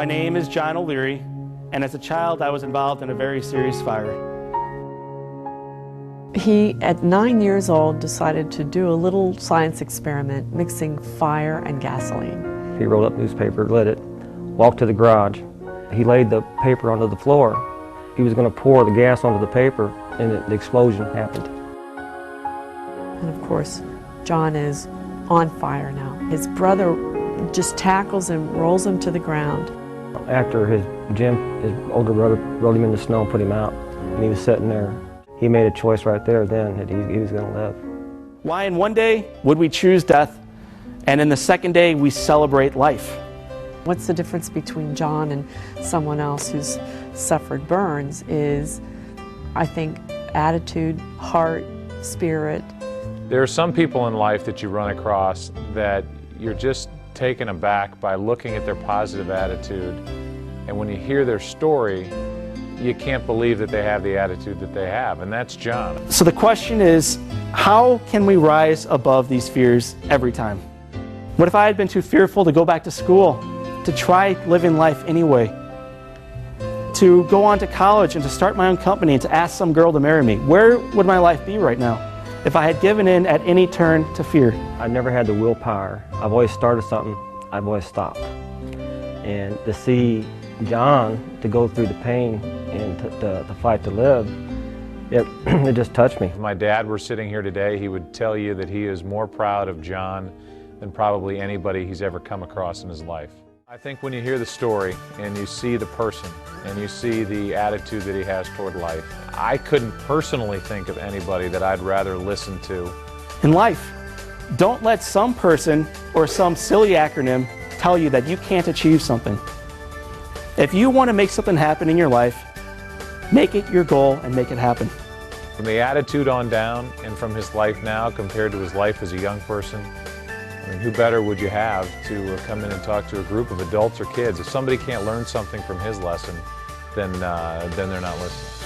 My name is John Oleary, and as a child I was involved in a very serious fire. He, at 9 years old, decided to do a little science experiment mixing fire and gasoline. He rolled up newspaper, lit it, walked to the garage. He laid the paper onto the floor. He was going to pour the gas onto the paper, and the explosion happened. And of course, John is on fire now. His brother just tackles him, rolls him to the ground. After his older brother, rolled him in the snow and put him out, and he was sitting there. He made a choice right there then that he was going to live. Why in one day would we choose death, and in the second day we celebrate life? What's the difference between John and someone else who's suffered burns is, I think, attitude, heart, spirit. There are some people in life that you run across that you're just taken aback by looking at their positive attitude, and when you hear their story, you can't believe that they have the attitude that they have, and that's John. So the question is, how can we rise above these fears every time? What if I had been too fearful to go back to school, to try living life anyway, to go on to college and to start my own company and to ask some girl to marry me? Where would my life be right now if I had given in at any turn to fear? I never had the willpower. I've always started something, I've always stopped. And to see John, to go through the pain and to fight to live, it just touched me. If my dad were sitting here today, he would tell you that he is more proud of John than probably anybody he's ever come across in his life. I think when you hear the story and you see the person and you see the attitude that he has toward life, I couldn't personally think of anybody that I'd rather listen to. In life, don't let some person or some silly acronym tell you that you can't achieve something. If you want to make something happen in your life, make it your goal and make it happen. From the attitude on down and from his life now compared to his life as a young person, I mean, who better would you have to come in and talk to a group of adults or kids? If somebody can't learn something from his lesson, then they're not listening.